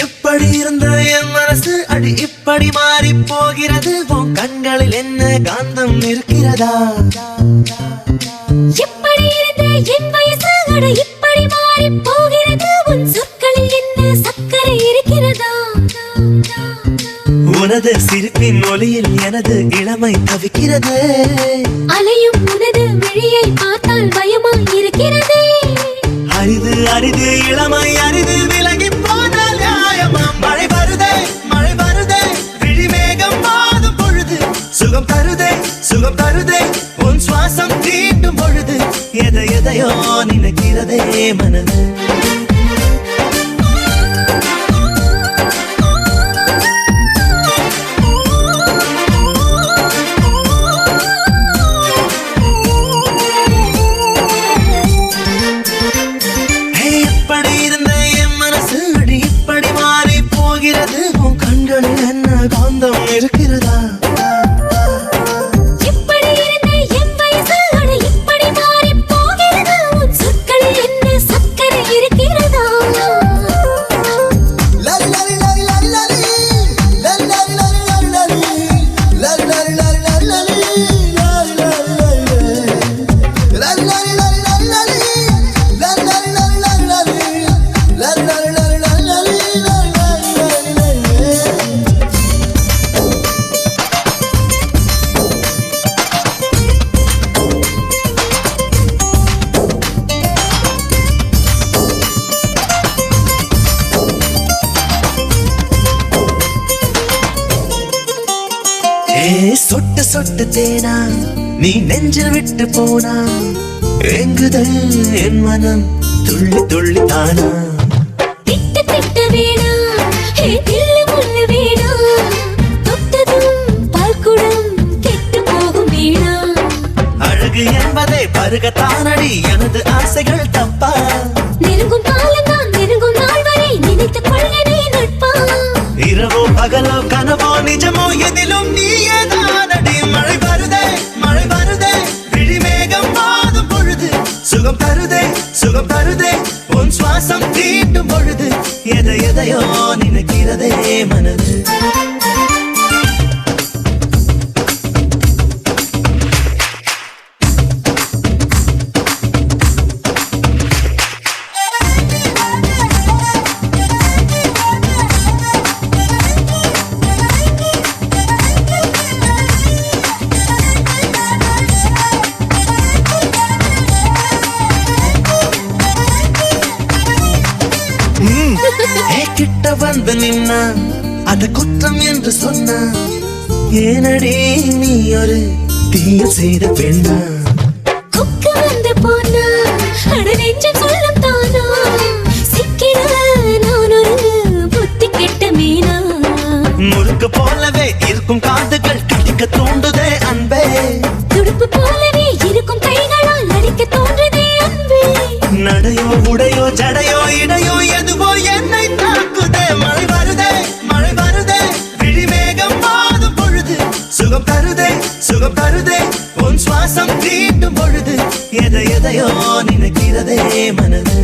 எப்படி இருந்த என் மனசு அடி இப்படி மாறி போகிறது உன் கண்களில் என்ன காந்தம் இருக்கிறதா எப்படி இருந்த என் வயசு அடி இப்படி மாறி போகிறது உன் சொற்களில் என்ன சக்கரை இருக்கிறதா உனது சிரிப்பின் ஒளியில் எனது இளமை தவிக்கிறது அலையும் உனது விழியை பார்த்தால் பயமாய் இருக்கிறது அரிது அரிது இளமை அரிது விலகி போனால் நியாயமாம் மழை வருதே விழி மேகம் மாதும் பொழுது சுகம் தருதே உன் சுவாசம் தீண்டும் பொழுது எதையோ நினைக்கிறதே மனது காந்தம் இருக்கிறதா எப்படி இருந்த என் வயசு அட இப்படி மாறி போகிறது உன் சொற்களில் என்ன சக்கரை இருக்கிறதா சொட்டு சொட்டு தேனா நீ நெஞ்சில் விட்டு போனா எங்குதல் என் மனம் துள்ளி துள்ளி தானா திட்டு திட்டு வேணா தில்லு முள்ளு வேணா தொட்டதும் பால்குடம் கெட்டு போகும் வீணா அழகு என்பதை பருகத்தானடி எனது ஆசைகள் தப்பா நெருங்கும் காலம்தான் நெருங்கும் நாள் வரை நினைத்துக் கொள்ளனே நட்பா இரவோ பகலோ கனவோ நிஜமோ எதிலும் நீயே தானடி மழை வருதே விழி மேகம் மாதும் பொழுது சுகம் தருதே உன் சுவாசம் தீண்டும் பொழுது எதையோ நினைக்கிறதே மனது கிட்ட வந்து நின்னா அது குற்றம் என்று சொன்னா ஏனடி நீ ஒரு தீய செய்த பெண்ணா கொக்கு வந்து போனா அட நெஞ்சம் சொல்லும் தானா சிக்கிட நான் ஒரு புத்தி கெட்ட மீனா முறுக்கு போலவே இருக்கும் காதுகள் கடிக்க தூண்டுதே அன்பே துடுப்பு போலவே இருக்கும் கைகளால் அடிக்க தோன்றுதே அன்பே நடையோ உடையோ ஜடையோ இடையோ எதுவோ என்னை தாக்குதே மழை வருதே விழி மேகம் மாதும் பொழுது சுகம் தருதே உன் சுவாசம் தீண்டும் பொழுது எதையோ நினைக்கிறதே மனது